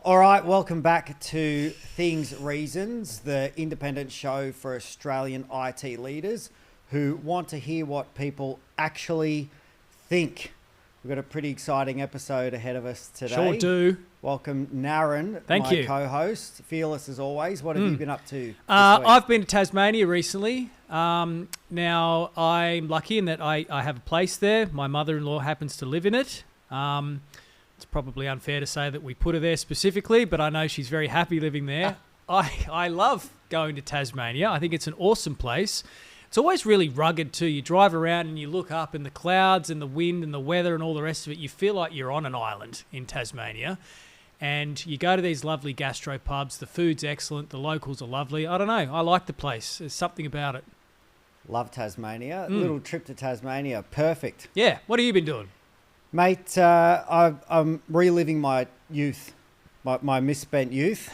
All right, welcome back to Things Reasons, the independent show for Australian IT leaders who want to hear what people actually think. We've got a pretty exciting episode ahead of us today. Sure do. Welcome, Naran, Thank you. co-host. Fearless as always. What have you been up to this week? I've been to Tasmania recently. Now, I'm lucky in that I have a place there. My mother-in-law happens to live in it. It's probably unfair to say that we put her there specifically, but I know she's very happy living there. I love going to Tasmania. I think it's an awesome place. It's always really rugged too. You drive around and you look up and the clouds and the wind and the weather and all the rest of it, you feel like you're on an island in Tasmania. And you go to these lovely gastro pubs. The food's excellent. The locals are lovely. I don't know. I like the place. There's something about it. Love Tasmania. Little trip to Tasmania. Perfect. Yeah. What have you been doing? Mate, I'm reliving my youth, my misspent youth.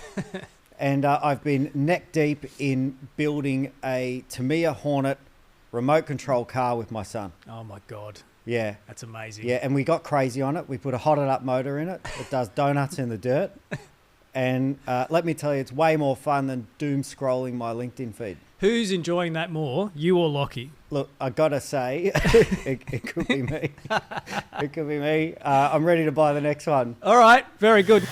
And I've been neck deep in building a Tamiya Hornet remote control car with my son. Oh, my God. Yeah. That's amazing. Yeah, and we got crazy on it. We put a hotted up motor in it. It does donuts in the dirt. And let me tell you, it's way more fun than doom scrolling my LinkedIn feed. Who's enjoying that more, you or Lockie? Look, I got to say, it could be me. It could be me. I'm ready to buy the next one. All right. Very good.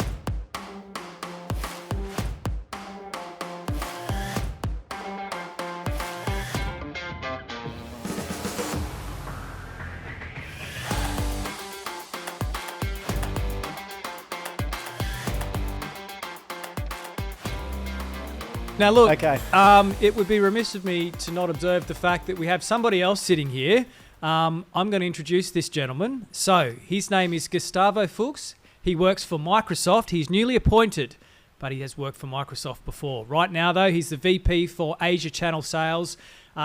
Now, look, Okay. It would be remiss of me to not observe the fact that we have somebody else sitting here. I'm going to introduce this gentleman. So, his name is Gustavo Fuchs. He works for Microsoft. He's newly appointed, but he has worked for Microsoft before. Right now, though, he's the VP for Asia Channel Sales.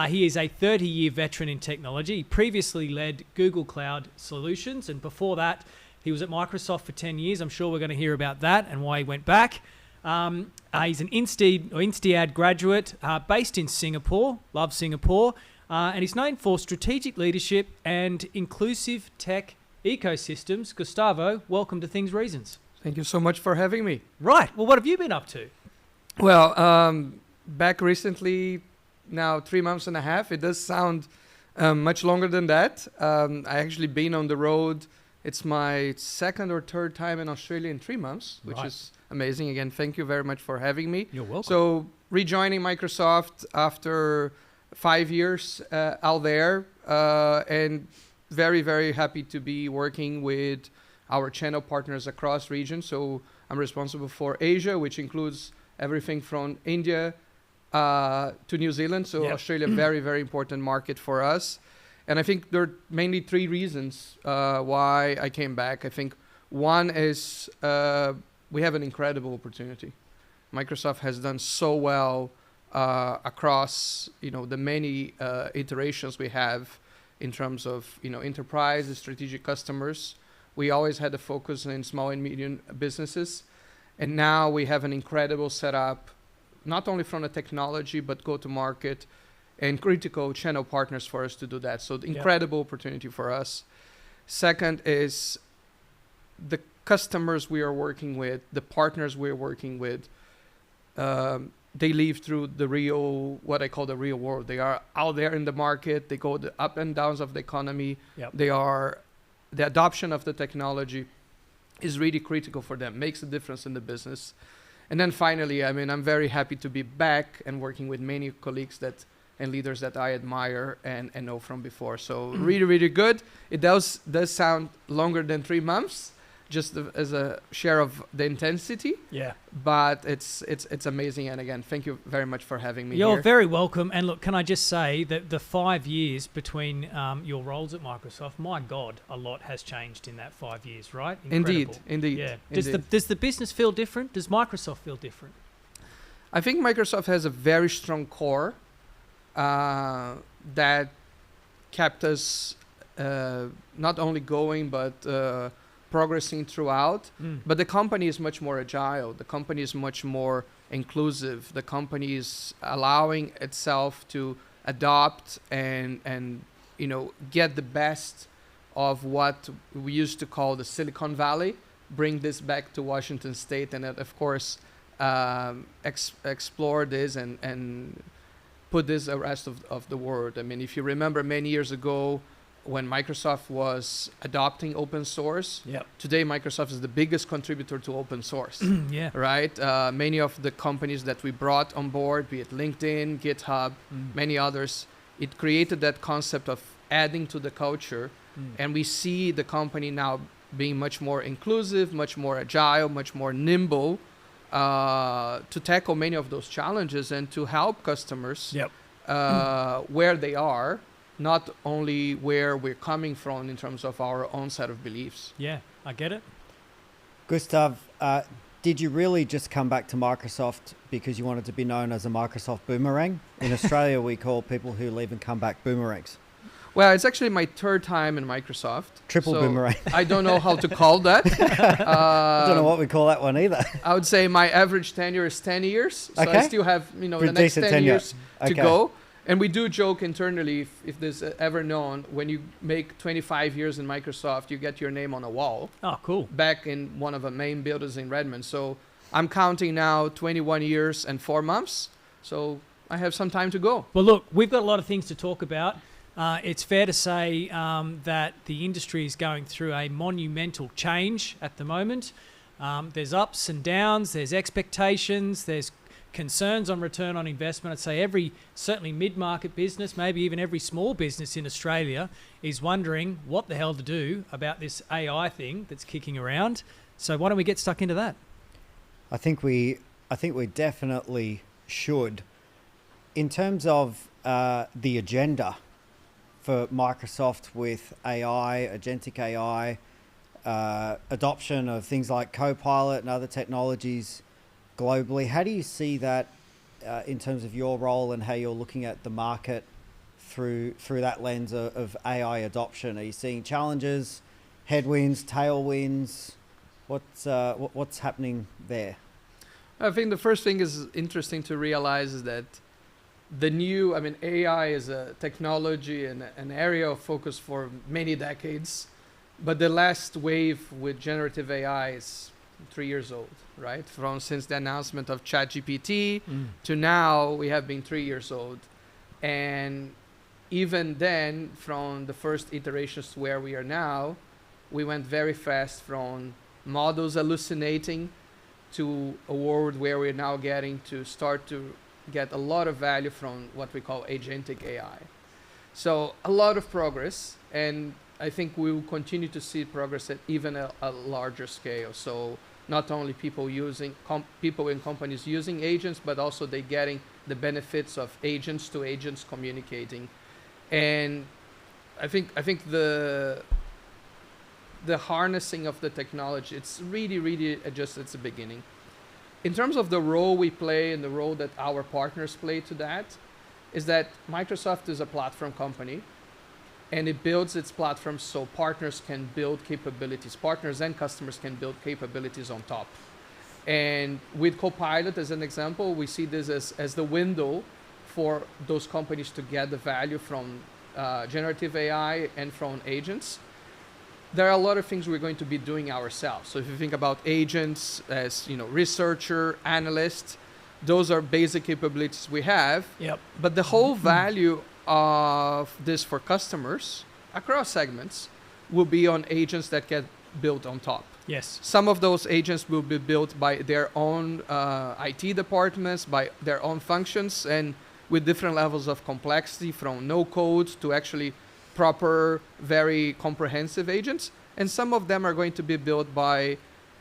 He is a 30-year veteran in technology. He previously led Google Cloud Solutions, and before that, he was at Microsoft for 10 years. I'm sure we're going to hear about that and why he went back. He's an Instead graduate based in Singapore, loves Singapore, and he's known for strategic leadership and inclusive tech ecosystems. Gustavo, welcome to Things Reasons. Thank you so much for having me. Right, well, what have you been up to? Well, back recently, now 3 months and a half. It does sound much longer than that. I actually been on the road. It's my second or third time in Australia in 3 months, which is amazing. Again, thank you very much for having me. You're welcome. So rejoining Microsoft after 5 years out there, and very, very happy to be working with our channel partners across regions. So I'm responsible for Asia, which includes everything from India to New Zealand. So Australia, very, very important market for us. And I think there are mainly three reasons why I came back. I think one is we have an incredible opportunity. Microsoft has done so well across the many iterations we have in terms of enterprise and strategic customers. We always had a focus in small and medium businesses, and now we have an incredible setup, not only from the technology but go-to-market and critical channel partners for us to do that. So the incredible opportunity for us. Second is the customers we are working with, the partners we're working with, they live through what I call the real world. They are out there in the market. They go the up and downs of the economy. The adoption of the technology is really critical for them, makes a difference in the business. And then finally, I'm very happy to be back and working with many colleagues and leaders that I admire and know from before. So really, really good. It does sound longer than 3 months, just as a share of the intensity. Yeah. But it's amazing. And again, thank you very much for having me You're here. very welcome. And look, can I just say that the 5 years between your roles at Microsoft, my God, a lot has changed in that 5 years, right? Incredible. Indeed. Yeah. Indeed. Does the business feel different? Does Microsoft feel different? I think Microsoft has a very strong core that kept us not only going but progressing throughout. But the company is much more agile. The company is much more inclusive. The company is allowing itself to adopt and get the best of what we used to call the Silicon Valley bring this back to Washington State and, of course, explore this and put this the rest of the world. I mean, if you remember many years ago when Microsoft was adopting open source, today Microsoft is the biggest contributor to open source, right? Many of the companies that we brought on board, be it LinkedIn, GitHub, many others, it created that concept of adding to the culture. And we see the company now being much more inclusive, much more agile, much more nimble to tackle many of those challenges and to help customers where they are, not only where we're coming from in terms of our own set of beliefs. Yeah, I get it. Gustav, did you really just come back to Microsoft because you wanted to be known as a Microsoft boomerang? In Australia, we call people who leave and come back boomerangs. Well, it's actually my third time in Microsoft. Triple boomerang. I don't know how to call that. I don't know what we call that one either. I would say my average tenure is 10 years. So I still have, the next 10 tenure. years to go. And we do joke internally, if this is ever known, when you make 25 years in Microsoft, you get your name on a wall. Oh, cool. Back in one of the main buildings in Redmond. So I'm counting now 21 years and 4 months. So I have some time to go. Well, look, we've got a lot of things to talk about. It's fair to say that the industry is going through a monumental change at the moment. There's ups and downs, there's expectations, there's concerns on return on investment. I'd say certainly mid-market business, maybe even every small business in Australia is wondering what the hell to do about this AI thing that's kicking around. So why don't we get stuck into that? I think we definitely should. In terms of the agenda for Microsoft with AI, agentic AI, adoption of things like Copilot and other technologies globally. How do you see that in terms of your role and how you're looking at the market through that lens of AI adoption? Are you seeing challenges, headwinds, tailwinds? What's happening there? I think the first thing is interesting to realize is that AI is a technology and an area of focus for many decades, but the last wave with generative AI is 3 years old, right? Since the announcement of ChatGPT to now, we have been 3 years old. And even then, from the first iterations to where we are now, we went very fast from models hallucinating to a world where we're now getting to start to get a lot of value from what we call agentic AI. So a lot of progress, and I think we will continue to see progress at even a larger scale. So not only people in companies using agents, but also they getting the benefits of agents to agents communicating. And I think the harnessing of the technology, it's really just at the beginning. In terms of the role we play and the role that our partners play to that, is that Microsoft is a platform company, and it builds its platform so partners can build capabilities. Partners and customers can build capabilities on top. And with Copilot, as an example, we see this as the window for those companies to get the value from generative AI and from agents. There are a lot of things we're going to be doing ourselves. So if you think about agents as, researcher, analyst, those are basic capabilities we have. Yep. But the whole value of this for customers across segments will be on agents that get built on top. Yes. Some of those agents will be built by their own IT departments, by their own functions, and with different levels of complexity, from no code to actually proper, very comprehensive agents. And some of them are going to be built by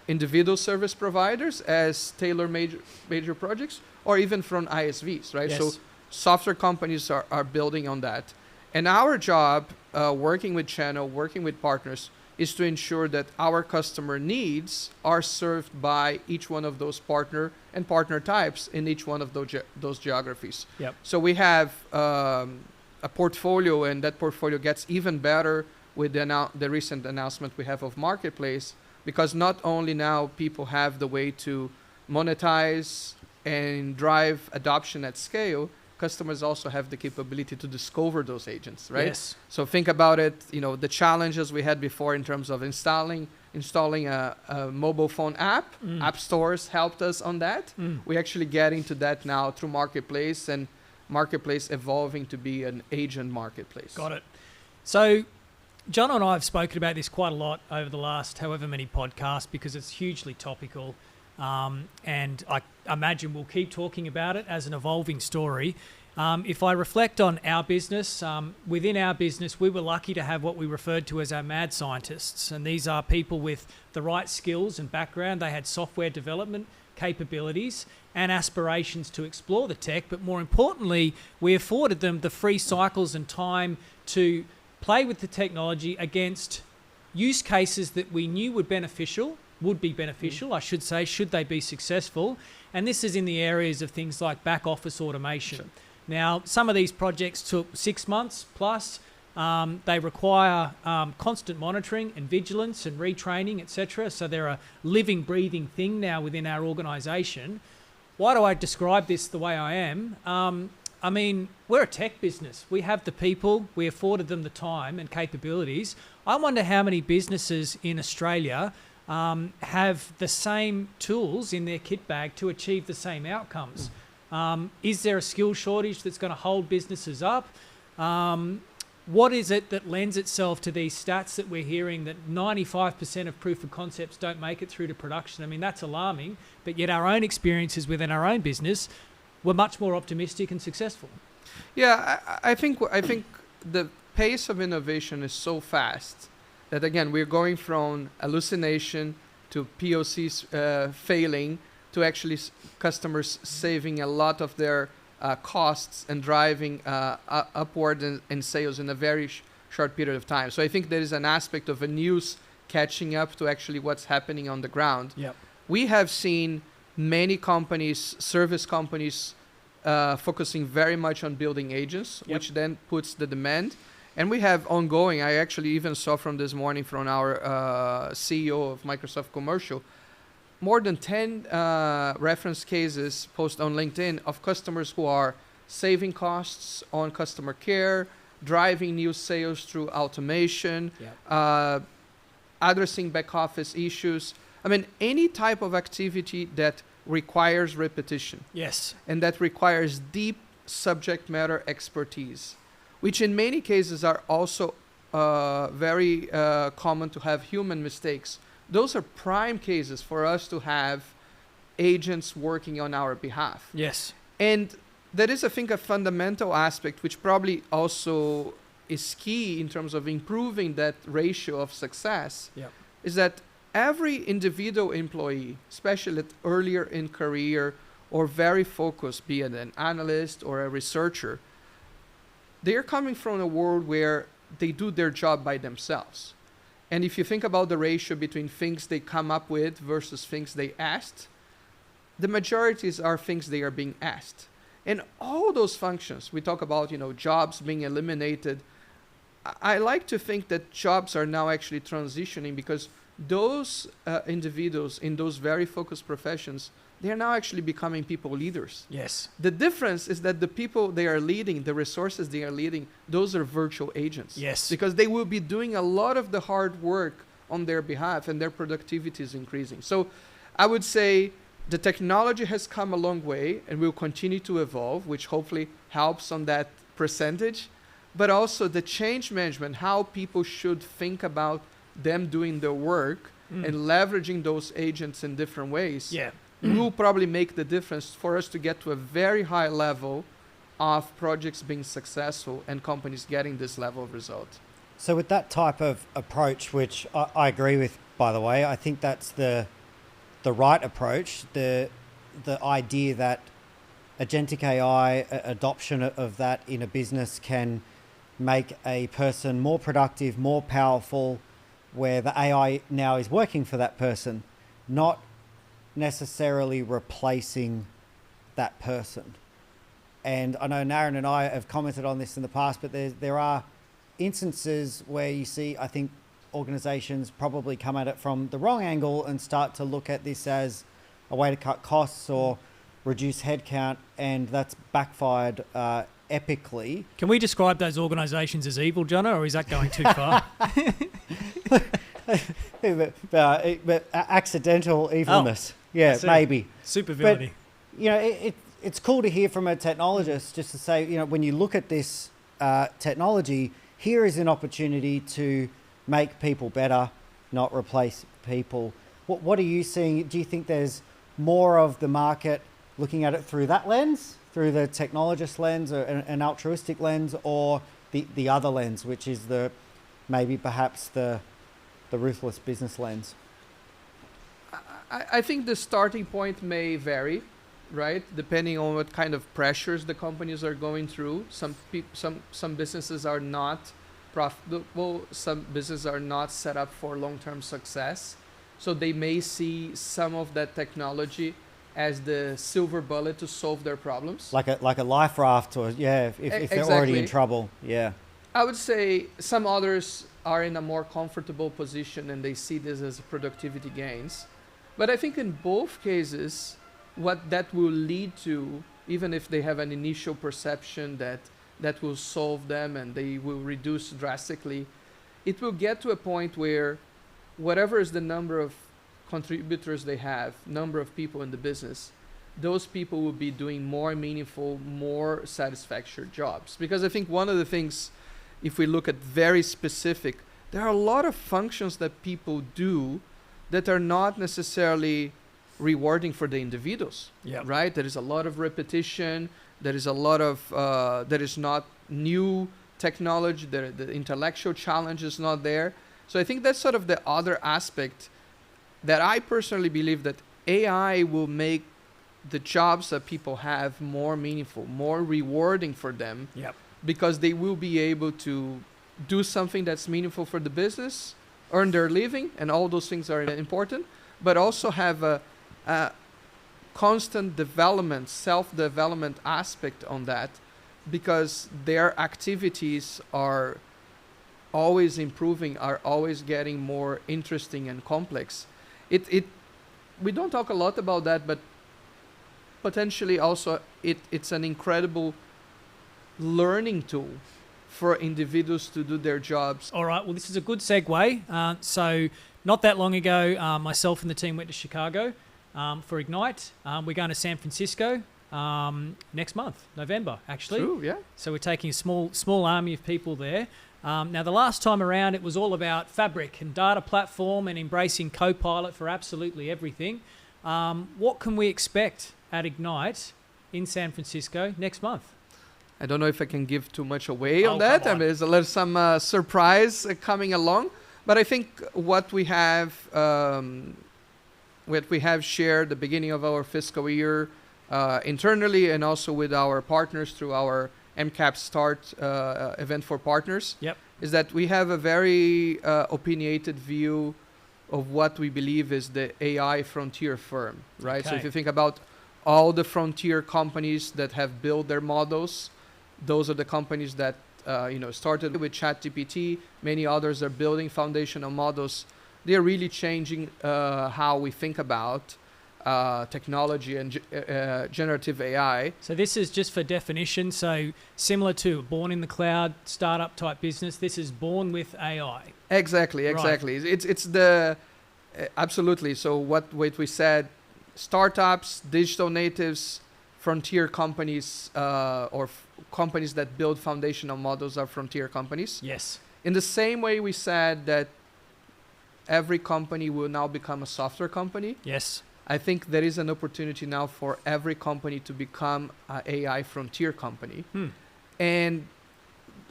individual service providers as tailor major projects, or even from ISVs, right? Yes. So software companies are building on that. And our job, working with channel, working with partners, is to ensure that our customer needs are served by each one of those partner and partner types in each one of those geographies. Yep. So we have a portfolio, and that portfolio gets even better with the recent announcement we have of Marketplace, because not only now people have the way to monetize and drive adoption at scale, customers also have the capability to discover those agents, right? Yes. So think about it, the challenges we had before in terms of installing installing a mobile phone app. App stores helped us on that. We actually get into that now through Marketplace, and Marketplace evolving to be an agent marketplace. Got it. So John and I have spoken about this quite a lot over the last however many podcasts because it's hugely topical. And I imagine we'll keep talking about it as an evolving story. If I reflect on our business, within our business, we were lucky to have what we referred to as our mad scientists. And these are people with the right skills and background. They had software development capabilities and aspirations to explore the tech. But more importantly, we afforded them the free cycles and time to play with the technology against use cases that we knew would be beneficial, I should say, should they be successful. And this is in the areas of things like back office automation. Sure. Now, some of these projects took 6 months plus. They require constant monitoring and vigilance and retraining, etc. So they're a living, breathing thing now within our organisation. Why do I describe this the way I am? I mean, we're a tech business. We have the people, we afforded them the time and capabilities. I wonder how many businesses in Australia have the same tools in their kit bag to achieve the same outcomes. Is there a skill shortage that's going to hold businesses up? What is it that lends itself to these stats that we're hearing that 95% of proof of concepts don't make it through to production? I mean, that's alarming, but yet our own experiences within our own business were much more optimistic and successful. Yeah, I think the pace of innovation is so fast that, again, we're going from hallucination to POCs failing to actually customers saving a lot of their costs and driving upward in sales in a very short period of time. So I think there is an aspect of a news catching up to actually what's happening on the ground. Yep. We have seen many companies, service companies, focusing very much on building agents, Yep. which then puts the demand. And we have ongoing, I actually even saw from this morning from our CEO of Microsoft Commercial, more than 10 reference cases posted on LinkedIn of customers who are saving costs on customer care, driving new sales through automation, Yep. addressing back office issues. I mean, any type of activity that requires repetition Yes. and that requires deep subject matter expertise, which in many cases are also very common to have human mistakes. Those are prime cases for us to have agents working on our behalf. Yes. And there is, I think, a fundamental aspect which probably also is key in terms of improving that ratio of success, Yep. is that every individual employee, especially earlier in career or very focused, be it an analyst or a researcher, they're coming from a world where they do their job by themselves. And if you think about the ratio between things they come up with versus things they asked, the majorities are things they are being asked. And all those functions, we talk about, jobs being eliminated. I like to think that jobs are now actually transitioning because those individuals in those very focused professions, they are now actually becoming people leaders. Yes. The difference is that the people they are leading, the resources they are leading, those are virtual agents. Yes. Because they will be doing a lot of the hard work on their behalf and their productivity is increasing. So I would say the technology has come a long way and will continue to evolve, which hopefully helps on that percentage. But also the change management, how people should think about them doing their work and leveraging those agents in different ways. Yeah. Will probably make the difference for us to get to a very high level of projects being successful and companies getting this level of result. So with that type of approach, which I agree with, by the way, I think that's the right approach. The idea that agentic AI adoption of that in a business can make a person more productive, more powerful, where the AI now is working for that person, not necessarily replacing that person. And I know Naran and I have commented on this in the past, but there are instances where you see, I think, organizations probably come at it from the wrong angle and start to look at this as a way to cut costs or reduce headcount, and that's backfired epically. Can we describe those organisations as evil, Jono, or is that going too far? but accidental evilness. Yeah, That's it. maybe. Supervillainy. It's cool to hear from a technologist just to say, when you look at this technology, here is an opportunity to make people better, not replace people. What are you seeing? Do you think there's more of the market looking at it through that lens, through the technologist lens or an altruistic lens, or the other lens, which is perhaps the ruthless business lens? I think the starting point may vary, right? Depending on what kind of pressures the companies are going through. Some businesses are not profitable. Some businesses are not set up for long-term success. So they may see some of that technology as the silver bullet to solve their problems. Like a life raft, or if they're already in trouble. Yeah. I would say some others are in a more comfortable position and they see this as productivity gains. But I think in both cases, what that will lead to, even if they have an initial perception that will solve them and they will reduce drastically, it will get to a point where whatever is the number of contributors they have, number of people in the business, those people will be doing more meaningful, more satisfactory jobs. Because I think one of the things, if we look at very specific, there are a lot of functions that people do that are not necessarily rewarding for the individuals, right? There is a lot of repetition. There is a lot of, there is not new technology. The intellectual challenge is not there. So I think that's sort of the other aspect that I personally believe that AI will make the jobs that people have more meaningful, more rewarding for them, because they will be able to do something that's meaningful for the business, earn their living, and all those things are important, but also have a constant development, self-development aspect on that, because their activities are always improving, are always getting more interesting and complex. We don't talk a lot about that, but potentially also it's an incredible learning tool for individuals to do their jobs. All right, well, this is a good segue. So not that long ago, myself and the team went to Chicago for Ignite. We're going to San Francisco next month, November, actually. True, yeah. So we're taking a small army of people there. Now, the last time around, it was all about Fabric and data platform and embracing Copilot for absolutely everything. What can we expect at Ignite in San Francisco next month? I don't know if I can give too much away on that. I mean, there's a little some surprise coming along. But I think what we have shared at the beginning of our fiscal year internally and also with our partners through our MCAP Start event for partners is that we have a very opinionated view of what we believe is the AI frontier firm, right? Okay. So if you think about all the frontier companies that have built their models, those are the companies that started with ChatGPT. Many others are building foundational models. They are really changing how we think about technology and generative AI. So this is just for definition. So similar to born in the cloud startup type business, this is born with AI. Exactly. Right. It's the absolutely. So what we said, startups, digital natives, frontier companies, or companies that build foundational models are frontier companies. Yes. In the same way we said that every company will now become a software company. Yes. I think there is an opportunity now for every company to become an AI frontier company. And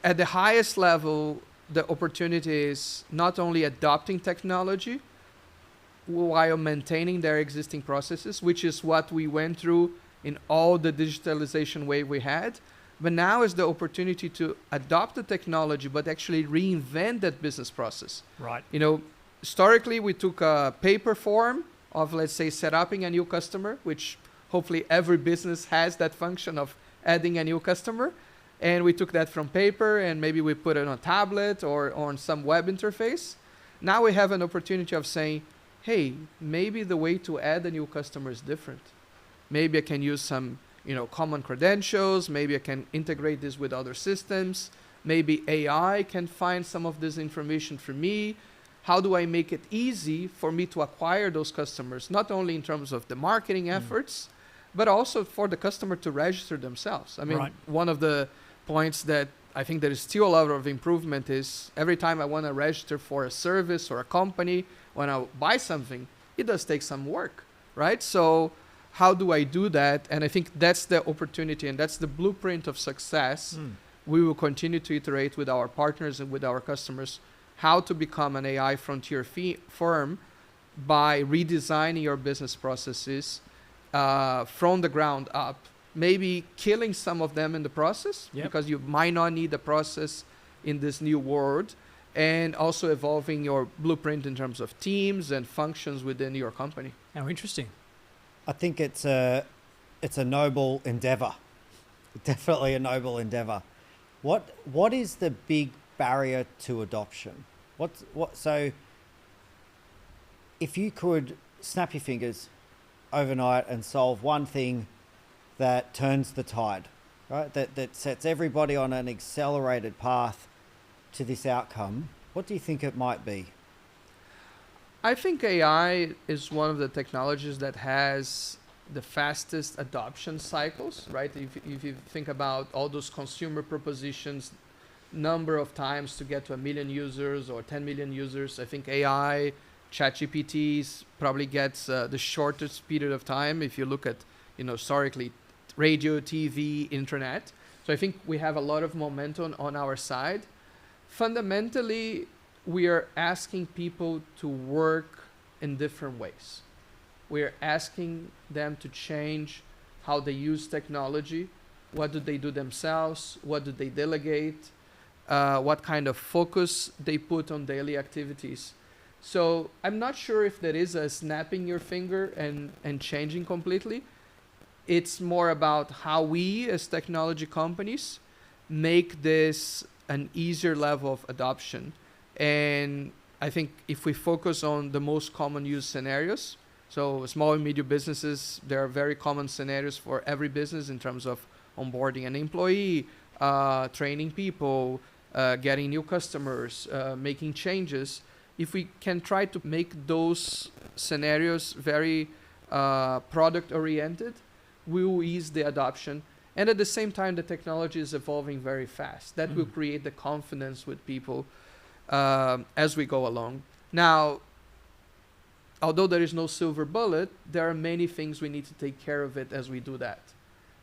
at the highest level, the opportunity is not only adopting technology while maintaining their existing processes, which is what we went through in all the digitalization wave we had. But now is the opportunity to adopt the technology, but actually reinvent that business process. Right. Historically, we took a paper form of, let's say, setting a new customer, which hopefully every business has that function of adding a new customer. And we took that from paper and maybe we put it on a tablet or on some web interface. Now we have an opportunity of saying, hey, maybe the way to add a new customer is different. Maybe I can use some common credentials. Maybe I can integrate this with other systems. Maybe AI can find some of this information for me. how do I make it easy for me to acquire those customers, not only in terms of the marketing efforts, but also for the customer to register themselves. I mean, one of the points that I think there is still a lot of improvement is every time I want to register for a service or a company, when I buy something, it does take some work, right? So how do I do that? And I think that's the opportunity, and that's the blueprint of success. We will continue to iterate with our partners and with our customers how to become an AI frontier firm by redesigning your business processes from the ground up, maybe killing some of them in the process because you might not need the process in this new world, and also evolving your blueprint in terms of teams and functions within your company. How interesting. I think it's a noble endeavor. Definitely a noble endeavor. What is the big barrier to adoption? So if you could snap your fingers overnight and solve one thing that turns the tide, right? That sets everybody on an accelerated path to this outcome, what do you think it might be? I think AI is one of the technologies that has the fastest adoption cycles, right? If you think about all those consumer propositions, number of times to get to 1 million users or 10 million users, I think AI, ChatGPT probably gets the shortest period of time if you look at, historically, radio, TV, internet. So I think we have a lot of momentum on our side. Fundamentally, we are asking people to work in different ways. We are asking them to change how they use technology. What do they do themselves? What do they delegate? What kind of focus they put on daily activities. So I'm not sure if there is a snapping your finger and changing completely. It's more about how we as technology companies make this an easier level of adoption. And I think if we focus on the most common use scenarios, so small and medium businesses, there are very common scenarios for every business in terms of onboarding an employee, training people, getting new customers, making changes. If we can try to make those scenarios very product-oriented, we will ease the adoption. And at the same time, the technology is evolving very fast. That will create the confidence with people as we go along. Now, although there is no silver bullet, there are many things we need to take care of it as we do that.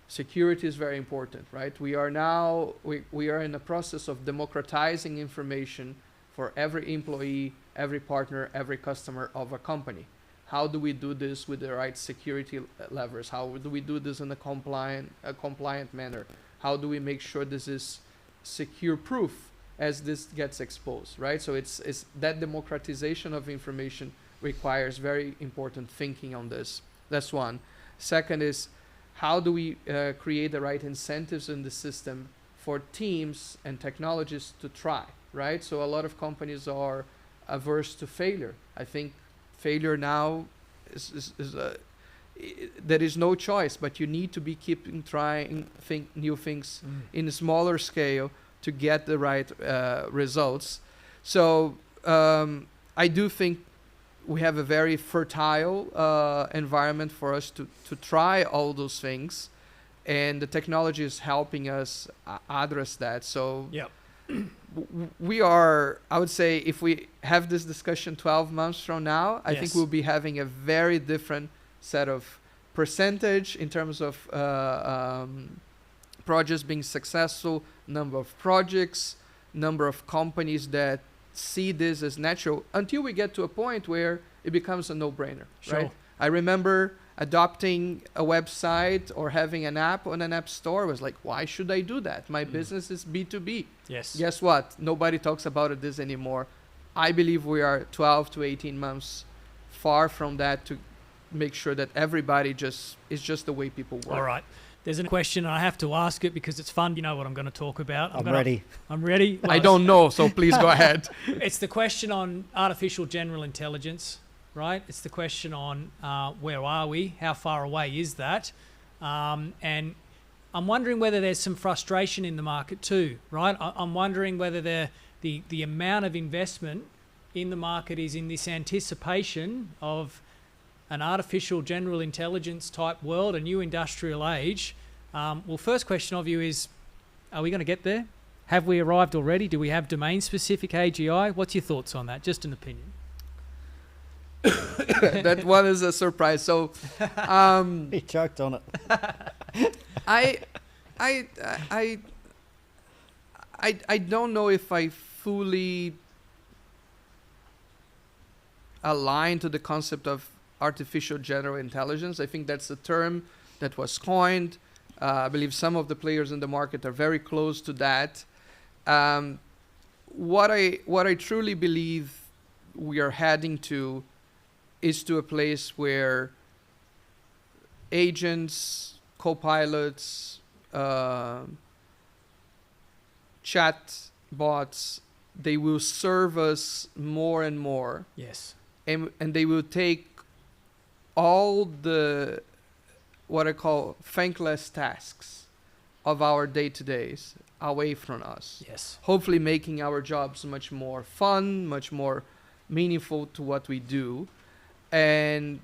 Security is very important, right? We are now, we are in the process of democratizing information for every employee, every partner, every customer of a company. How do we do this with the right security levers? How do we do this in a compliant manner? How do we make sure this is secure proof as this gets exposed, right? So it's that democratization of information requires very important thinking on this. That's one. Second is, how do we create the right incentives in the system for teams and technologists to try, right? So a lot of companies are averse to failure. I think failure now there is no choice, but you need to be keeping trying new things in a smaller scale to get the right results. So I do think we have a very fertile environment for us to try all those things, and the technology is helping us address that. So we are, I would say, if we have this discussion 12 months from now, I think we'll be having a very different set of percentage in terms of projects being successful, number of projects, number of companies that see this as natural, until we get to a point where it becomes a no-brainer, right? I remember adopting a website or having an app on an app store. Was like, why should I do that? My business is B2B. Yes. Guess what? Nobody talks about this anymore. I believe we are 12 to 18 months far from that to make sure that everybody is just the way people work. All right. There's a question, and I have to ask it because it's fun. You know what I'm going to talk about. I'm ready. I'm ready. I don't know, so please go ahead. It's the question on artificial general intelligence, right? It's the question on where are we? How far away is that? And I'm wondering whether there's some frustration in the market too, right? I'm wondering whether the amount of investment in the market is in this anticipation of an artificial general intelligence type world, a new industrial age. Well, first question of you is, are we going to get there? Have we arrived already? Do we have domain-specific AGI? What's your thoughts on that? Just an opinion. That one is a surprise. So, He choked on it. I don't know if I fully align to the concept of artificial general intelligence. I think that's a term that was coined. I believe some of the players in the market are very close to that. What I truly believe we are heading to is to a place where agents, copilots, chat bots, they will serve us more and more. Yes. And they will take all the, what I call thankless tasks of our day-to-days away from us. Yes. Hopefully making our jobs much more fun, much more meaningful to what we do. And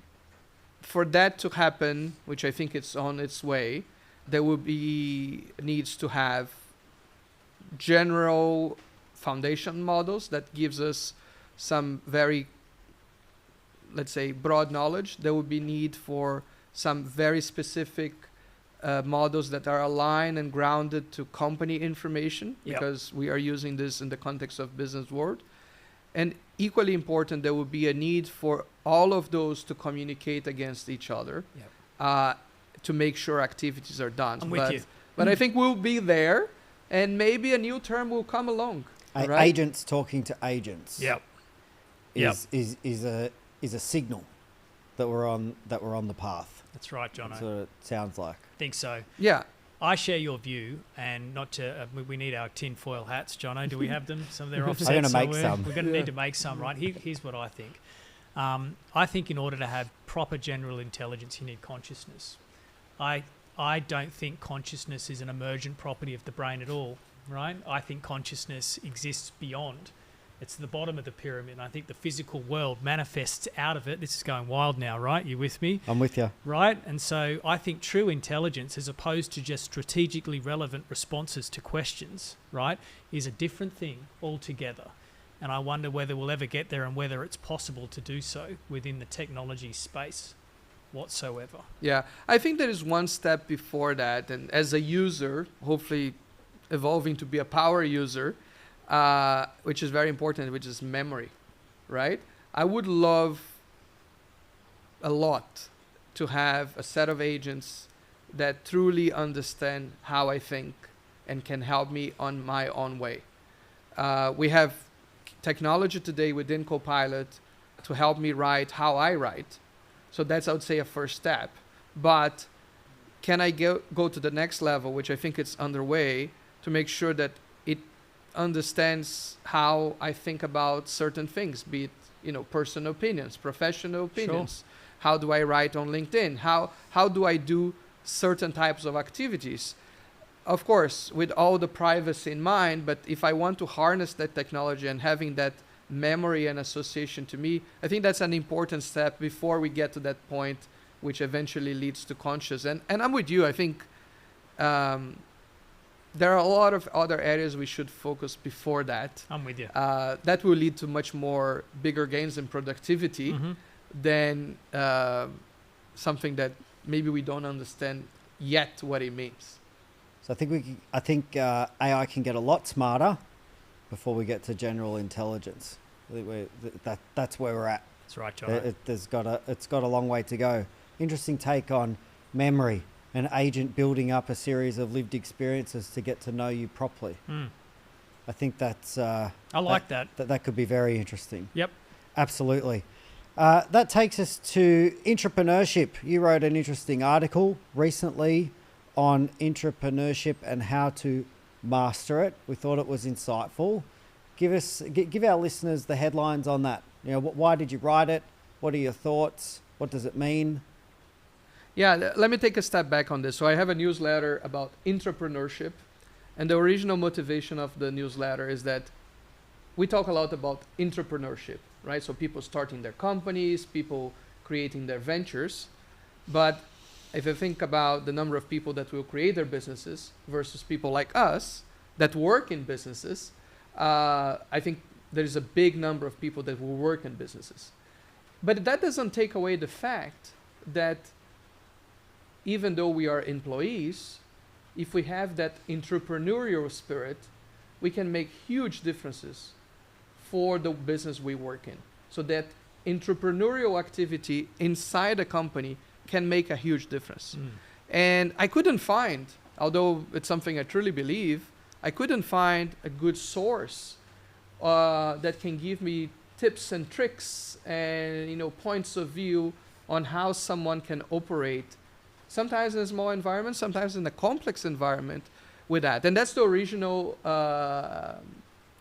for that to happen, which I think it's on its way, there will be needs to have general foundation models that gives us some very, let's say, broad knowledge. There will be need for some very specific models that are aligned and grounded to company information, Yep. because we are using this in the context of business world. And equally important, there will be a need for all of those to communicate against each other, to make sure activities are done. I'm with you. But I think we'll be there, and maybe a new term will come along. Right? Agents talking to agents. Yep. Is a signal that we're on the path. That's right, Jono. That's what it sounds like. I think so. Yeah. I share your view, and not to. We need our tinfoil hats, Jono. Do we have them? Some of their offsets. I'm gonna so make some. We're going to need to make some, right? Here's what I think. I think in order to have proper general intelligence, you need consciousness. I don't think consciousness is an emergent property of the brain at all, right? I think consciousness exists beyond. It's the bottom of the pyramid. And I think the physical world manifests out of it. This is going wild now, right? You with me? I'm with you. Right? And so I think true intelligence, as opposed to just strategically relevant responses to questions, right, is a different thing altogether. And I wonder whether we'll ever get there and whether it's possible to do so within the technology space whatsoever. Yeah. I think there is one step before that. And as a user, hopefully evolving to be a power user, which is very important, which is memory, right? I would love a lot to have a set of agents that truly understand how I think and can help me on my own way. We have technology today within Copilot to help me write how I write. So that's, I would say, a first step. But can I go to the next level, which I think it's underway, to make sure that it understands how I think about certain things, be it, personal opinions, professional opinions. Sure. How do I write on LinkedIn? How do I do certain types of activities? Of course, with all the privacy in mind, but if I want to harness that technology and having that memory and association to me, I think that's an important step before we get to that point, which eventually leads to conscious. And I'm with you. I think there are a lot of other areas we should focus before that. I'm with you. That will lead to much more bigger gains in productivity than something that maybe we don't understand yet what it means. So I think AI can get a lot smarter before we get to general intelligence. I think that's where we're at. That's right, John. It's got a long way to go. Interesting take on memory. An agent building up a series of lived experiences to get to know you properly. I think that's... I like that. That could be very interesting. Yep. Absolutely. That takes us to intrapreneurship. You wrote an interesting article recently on intrapreneurship and how to master it. We thought it was insightful. Give our listeners the headlines on that. Why did you write it? What are your thoughts? What does it mean? Yeah, let me take a step back on this. So I have a newsletter about intrapreneurship, and the original motivation of the newsletter is that we talk a lot about intrapreneurship, right? So people starting their companies, people creating their ventures. But if you think about the number of people that will create their businesses versus people like us that work in businesses, I think there's a big number of people that will work in businesses. But that doesn't take away the fact that even though we are employees, if we have that entrepreneurial spirit, we can make huge differences for the business we work in. So that entrepreneurial activity inside a company can make a huge difference. And I couldn't find, although it's something I truly believe, I couldn't find a good source that can give me tips and tricks and points of view on how someone can operate, sometimes in a small environment, sometimes in a complex environment with that. And that's the original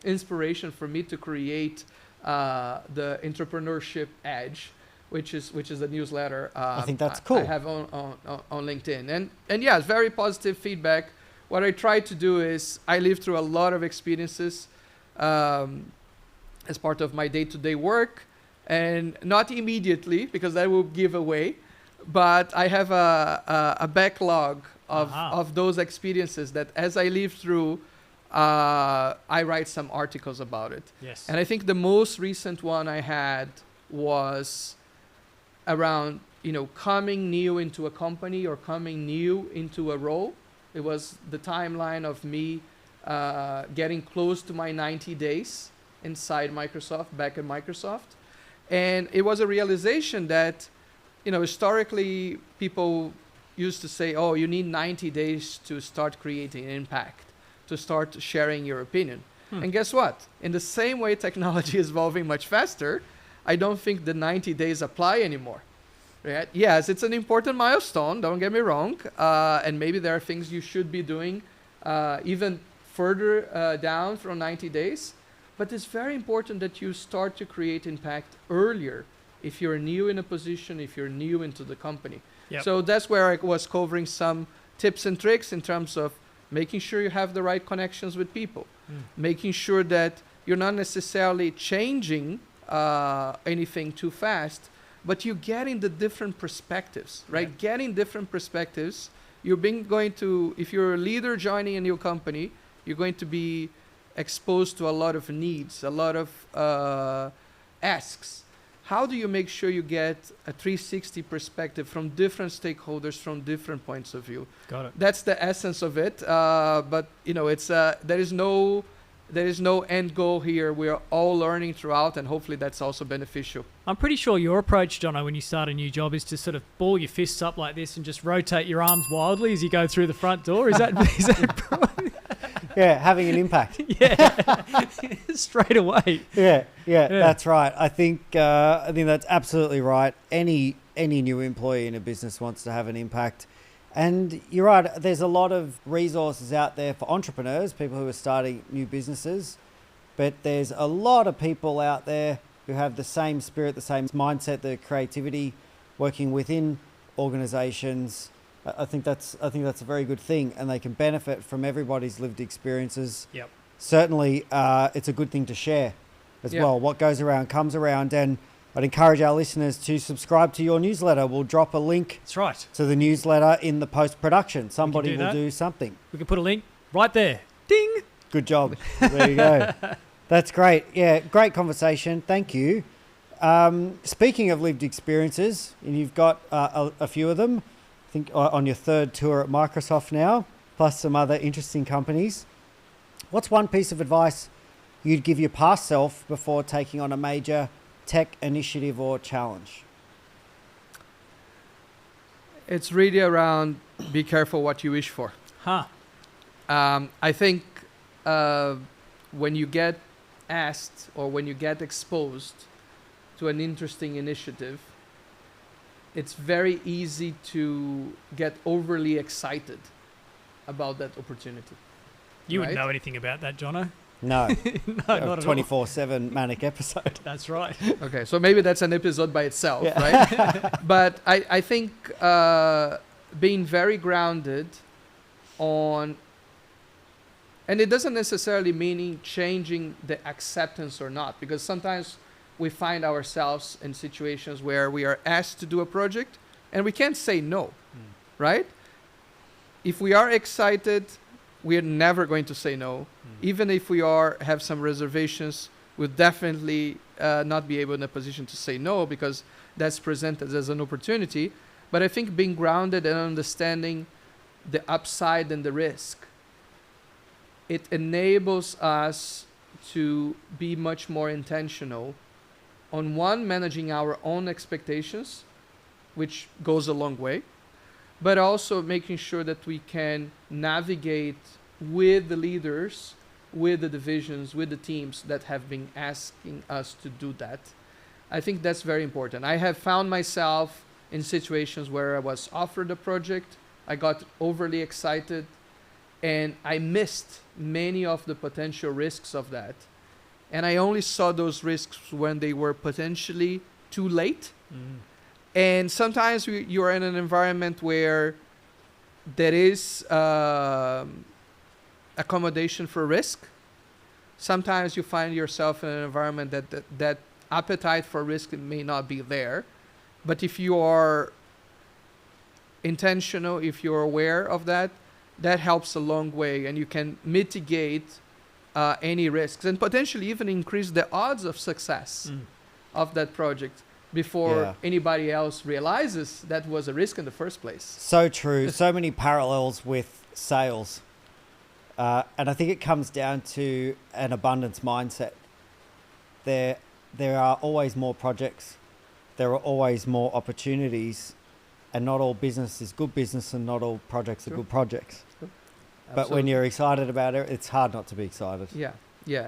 inspiration for me to create the Intrapreneurship Edge, which is the newsletter I think that's cool. I have on LinkedIn. And yeah, it's very positive feedback. What I try to do is I lived through a lot of experiences as part of my day-to-day work, and not immediately because that will give away, but I have a backlog of those experiences that as I live through, I write some articles about it. Yes. And I think the most recent one I had was around, coming new into a company or coming new into a role. It was the timeline of me getting close to my 90 days inside Microsoft, back at Microsoft. And it was a realization that, historically people used to say, oh, you need 90 days to start creating impact, to start sharing your opinion. And guess what? In the same way technology is evolving much faster, I don't think the 90 days apply anymore. Right? Yes, it's an important milestone, don't get me wrong. And maybe there are things you should be doing even further down from 90 days. But it's very important that you start to create impact earlier if you're new in a position, if you're new into the company. Yep. So that's where I was covering some tips and tricks in terms of making sure you have the right connections with people, making sure that you're not necessarily changing anything too fast, but you're getting the different perspectives, right? Yep. Getting different perspectives. If you're a leader joining a new company, you're going to be exposed to a lot of needs, a lot of asks. How do you make sure you get a 360 perspective from different stakeholders, from different points of view? Got it. That's the essence of it. But it's there is no end goal here. We are all learning throughout, and hopefully that's also beneficial. I'm pretty sure your approach, Jono, when you start a new job is to sort of ball your fists up like this and just rotate your arms wildly as you go through the front door. Is that Yeah, having an impact. Yeah, straight away. Yeah, that's right. I think that's absolutely right. Any new employee in a business wants to have an impact. And you're right, there's a lot of resources out there for entrepreneurs, people who are starting new businesses, but there's a lot of people out there who have the same spirit, the same mindset, the creativity, working within organizations. I think that's a very good thing, and they can benefit from everybody's lived experiences. Yep. Certainly, it's a good thing to share as well. What goes around comes around, and I'd encourage our listeners to subscribe to your newsletter. We'll drop a link That's right. to the newsletter in the post-production. Somebody will do something. We can put a link right there. Ding! Good job. There you go. That's great. Yeah, great conversation. Thank you. Speaking of lived experiences, and you've got a few of them, I think on your third tour at Microsoft now, plus some other interesting companies. What's one piece of advice you'd give your past self before taking on a major tech initiative or challenge? It's really around be careful what you wish for. I think when you get asked or when you get exposed to an interesting initiative, it's very easy to get overly excited about that opportunity. You wouldn't know anything about that, Jono. No. No, not at all. 24/7 manic episode. That's right. Okay, so maybe that's an episode by itself, Yeah. right? But I think being very grounded on And it doesn't necessarily mean changing the acceptance or not, because sometimes we find ourselves in situations where we are asked to do a project and we can't say no, right? If we are excited, we are never going to say no. Even if we have some reservations, we'll definitely not be able in a position to say no, because that's presented as an opportunity. But I think being grounded and understanding the upside and the risk, it enables us to be much more intentional on managing our own expectations, which goes a long way, but also making sure that we can navigate with the leaders, with the divisions, with the teams that have been asking us to do that. I think that's very important. I have found myself in situations where I was offered a project, I got overly excited, and I missed many of the potential risks of that. And I only saw those risks when they were potentially too late. And sometimes you are in an environment where there is accommodation for risk. Sometimes you find yourself in an environment that appetite for risk may not be there. But if you are intentional, if you're aware of that, that helps a long way, and you can mitigate any risks and potentially even increase the odds of success of that project before anybody else realizes that was a risk in the first place. So true. So many parallels with sales. And I think it comes down to an abundance mindset. There are always more projects. There are always more opportunities. And not all business is good business, and not all projects are good projects. But when you're excited about it, it's hard not to be excited. Yeah,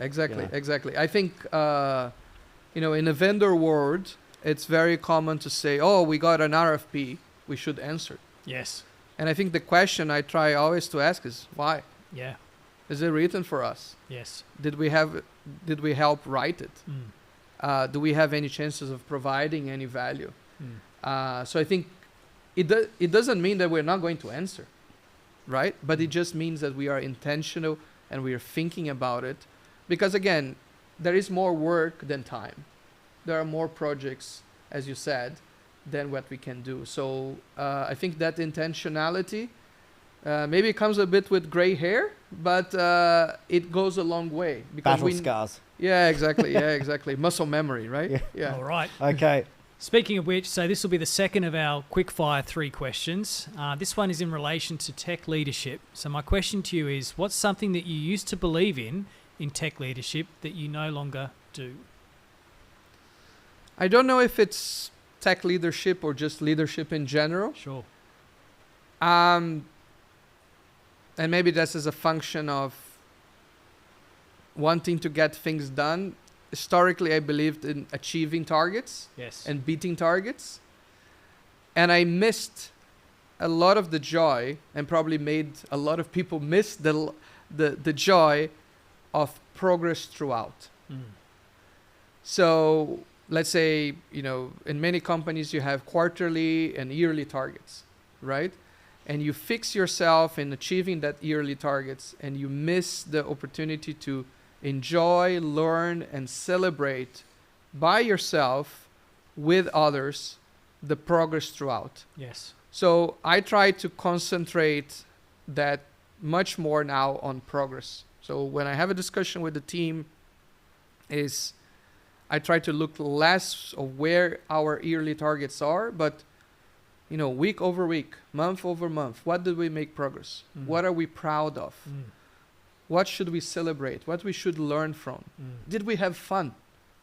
exactly. I think, in a vendor world, it's very common to say, oh, we got an RFP, we should answer. Yes. And I think the question I try always to ask is, why? Yeah. Is it written for us? Yes. Did we help write it? Do we have any chances of providing any value? So I think it doesn't mean that we're not going to answer, right? But it just means that we are intentional and we are thinking about it, because again, there is more work than time. There are more projects, as you said, than what we can do. So I think that intentionality maybe it comes a bit with gray hair, but it goes a long way. Because battle scars. Yeah, exactly. Muscle memory, right? Yeah. All right. Okay. Speaking of which, so this will be the second of our quickfire 3 questions. This one is in relation to tech leadership. So my question to you is, what's something that you used to believe in tech leadership that you no longer do? I don't know if it's tech leadership or just leadership in general. Sure. And maybe this is a function of wanting to get things done. Historically, I believed in achieving targets and beating targets. And I missed a lot of the joy, and probably made a lot of people miss the joy of progress throughout. So let's say, in many companies you have quarterly and yearly targets, right? And you fix yourself in achieving that yearly targets, and you miss the opportunity to enjoy, learn, and celebrate by yourself with others the progress throughout. Yes. So I try to concentrate that much more now on progress. So when I have a discussion with the team, I try to look less of where our yearly targets are, but week over week, month over month, what did we make progress? What are we proud of? What should we celebrate? What we should learn from? Did we have fun?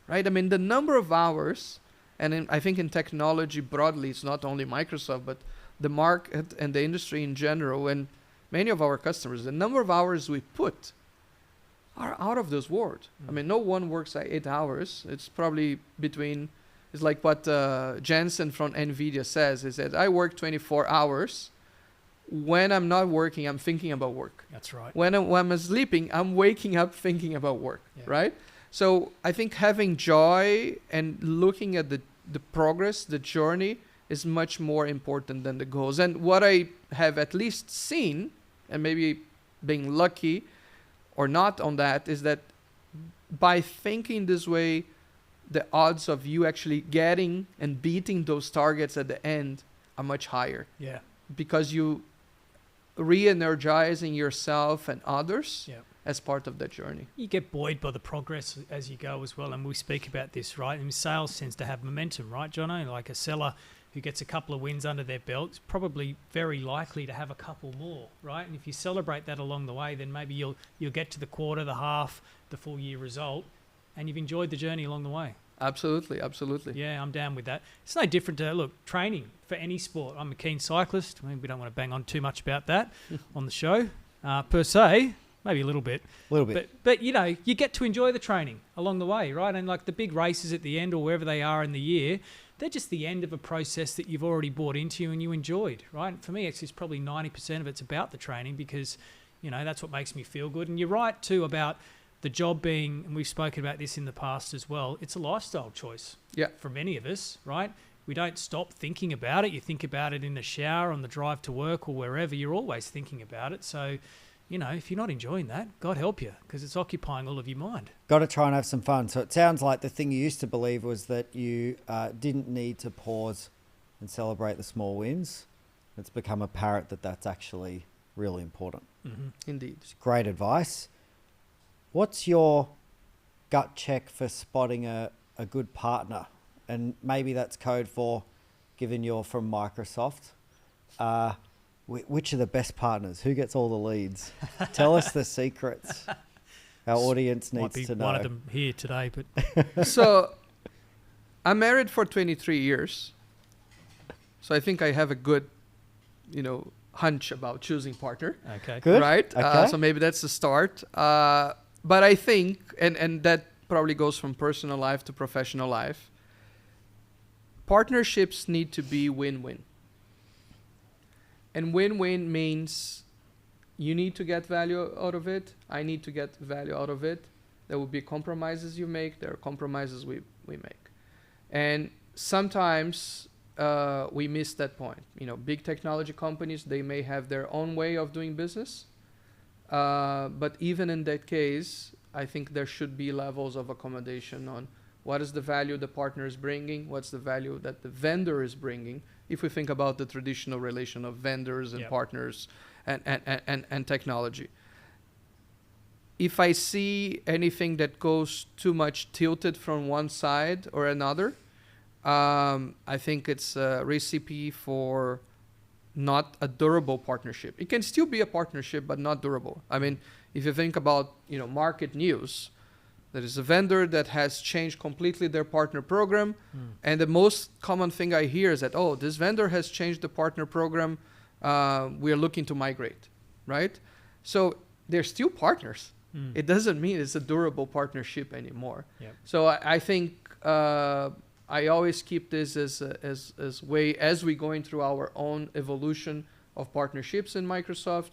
Right? I mean, the number of hours, and I think in technology broadly, it's not only Microsoft, but the market and the industry in general, and many of our customers, the number of hours we put are out of this world. I mean, no one works 8 hours. It's probably it's like what Jensen from NVIDIA says. He said, I work 24 hours. When I'm not working, I'm thinking about work. That's right. When I'm sleeping, I'm waking up thinking about work, right? So I think having joy and looking at the progress, the journey, is much more important than the goals. And what I have at least seen, and maybe being lucky, or not on that is that by thinking this way, the odds of you actually getting and beating those targets at the end are much higher. Yeah. Because you re-energizing yourself and others Yeah. as part of that journey. You get buoyed by the progress as you go as well. And we speak about this, right? And sales tends to have momentum, right, Jono? Like a seller who gets a couple of wins under their belt is probably very likely to have a couple more, right? And if you celebrate that along the way, then maybe you'll get to the quarter, the half, the full year result, and you've enjoyed the journey along the way. Absolutely, absolutely. Yeah, I'm down with that. It's no different to, look, training for any sport. I'm a keen cyclist. I mean, we don't want to bang on too much about that on the show, per se. Maybe a little bit. But, you know, you get to enjoy the training along the way, right? And like the big races at the end or wherever they are in the year, they're just the end of a process that you've already bought into and you enjoyed, right? For me, it's probably 90% of it's about the training because, you know, that's what makes me feel good. And you're right, too, about the job being, and we've spoken about this in the past as well, it's a lifestyle choice for many of us, right? We don't stop thinking about it. You think about it in the shower, on the drive to work or wherever. You're always thinking about it. So, you know, if you're not enjoying that, God help you, because it's occupying all of your mind. Got to try and have some fun. So it sounds like the thing you used to believe was that you didn't need to pause and celebrate the small wins. It's become apparent that that's actually really important. Mm-hmm. Indeed. It's great advice. What's your gut check for spotting a good partner? And maybe that's code for, given you're from Microsoft, which are the best partners? Who gets all the leads? Tell us the secrets. Our audience needs to know. One of them here today, but So I'm married for 23 years. So I think I have a good, you know, hunch about choosing partner. okay. Good. Right? Okay. So maybe that's the start. But I think, and that probably goes from personal life to professional life, partnerships need to be win-win. And win-win means you need to get value out of it. I need to get value out of it. There will be compromises you make. There are compromises we make. And sometimes we miss that point. You know, big technology companies, they may have their own way of doing business. But even in that case, I think there should be levels of accommodation on what is the value the partner is bringing, what's the value that the vendor is bringing, if we think about the traditional relation of vendors and partners and technology. If I see anything that goes too much tilted from one side or another, I think it's a recipe for not a durable partnership. It can still be a partnership, but not durable. I mean, if you think about, you know, market news, there is a vendor that has changed completely their partner program. And the most common thing I hear is that, oh, this vendor has changed the partner program. We are looking to migrate, right? So they're still partners. It doesn't mean it's a durable partnership anymore. Yep. So I think I always keep this as way, as we going through our own evolution of partnerships in Microsoft,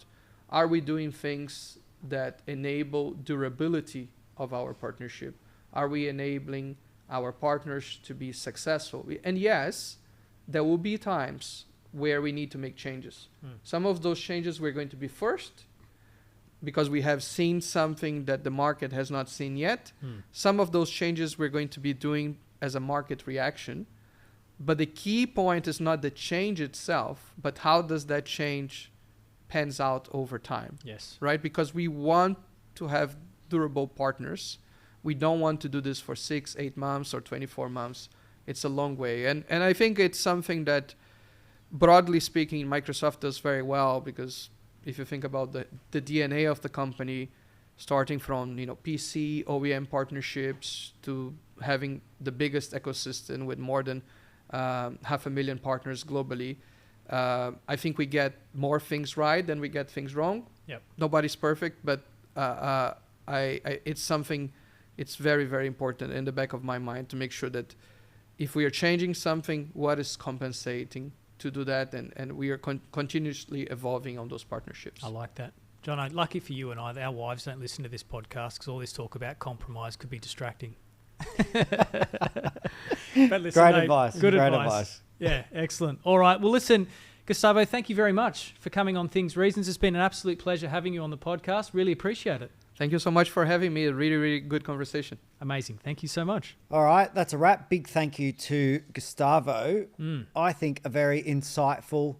are we doing things that enable durability of our partnership? Are we enabling our partners to be successful? And yes, there will be times where we need to make changes. Some of those changes we're going to be first because we have seen something that the market has not seen yet. Some of those changes we're going to be doing as a market reaction. But the key point is not the change itself, but how does that change pans out over time? Yes. Right? Because we want to have durable partners. We don't want to do this for 6, 8 months or 24 months. It's a long way. And I think it's something that, broadly speaking, Microsoft does very well, because if you think about the DNA of the company, starting from, you know, PC, OEM partnerships to having the biggest ecosystem with more than 500,000 partners globally, I think we get more things right than we get things wrong. Yep. Nobody's perfect, but it's something, it's very, very important in the back of my mind to make sure that if we are changing something, what is compensating to do that? And we are continuously evolving on those partnerships. I like that. John, lucky for you and I, our wives don't listen to this podcast because all this talk about compromise could be distracting. But listen, Great mate, advice. Good Great advice. Yeah, excellent. All right. Well, listen, Gustavo, thank you very much for coming on Things Reasons. It's been an absolute pleasure having you on the podcast. Really appreciate it. Thank you so much for having me. A really, really good conversation. Amazing. Thank you so much. All right, that's a wrap. Big thank you to Gustavo. I think a very insightful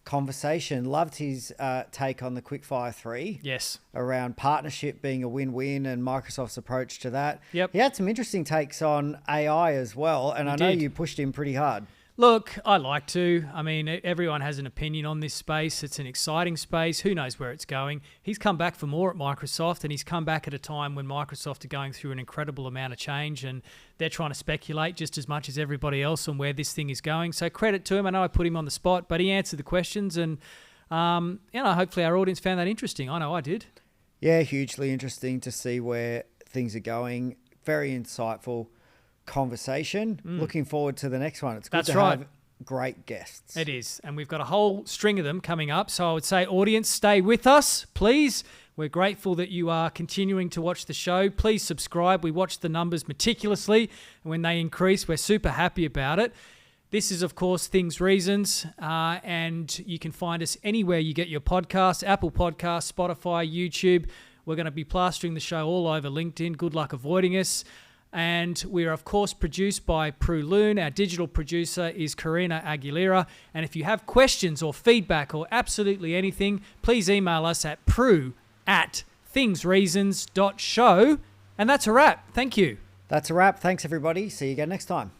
conversation. Loved his take on the Quickfire 3. Yes. Around partnership being a win-win and Microsoft's approach to that. Yep. He had some interesting takes on AI as well, and I know you pushed him pretty hard. Look, I like to. I mean, everyone has an opinion on this space. It's an exciting space. Who knows where it's going? He's come back for more at Microsoft, and he's come back at a time when Microsoft are going through an incredible amount of change, and they're trying to speculate just as much as everybody else on where this thing is going. So credit to him. I know I put him on the spot, but he answered the questions, and hopefully our audience found that interesting. I know I did. Yeah, hugely interesting to see where things are going. Very insightful conversation. Looking forward to the next one. It's good to have great guests. It is. And we've got a whole string of them coming up. So I would say, audience, stay with us, please. We're grateful that you are continuing to watch the show. Please subscribe. We watch the numbers meticulously. And when they increase, we're super happy about it. This is, of course, Things Reasons. And you can find us anywhere you get your podcasts, Apple Podcasts, Spotify, YouTube. We're going to be plastering the show all over LinkedIn. Good luck avoiding us. And we are, of course, produced by Prue Loon. Our digital producer is Karina Aguilera. And if you have questions or feedback or absolutely anything, please email us at prue@thingsreasons.show. And that's a wrap. Thank you. That's a wrap. Thanks, everybody. See you again next time.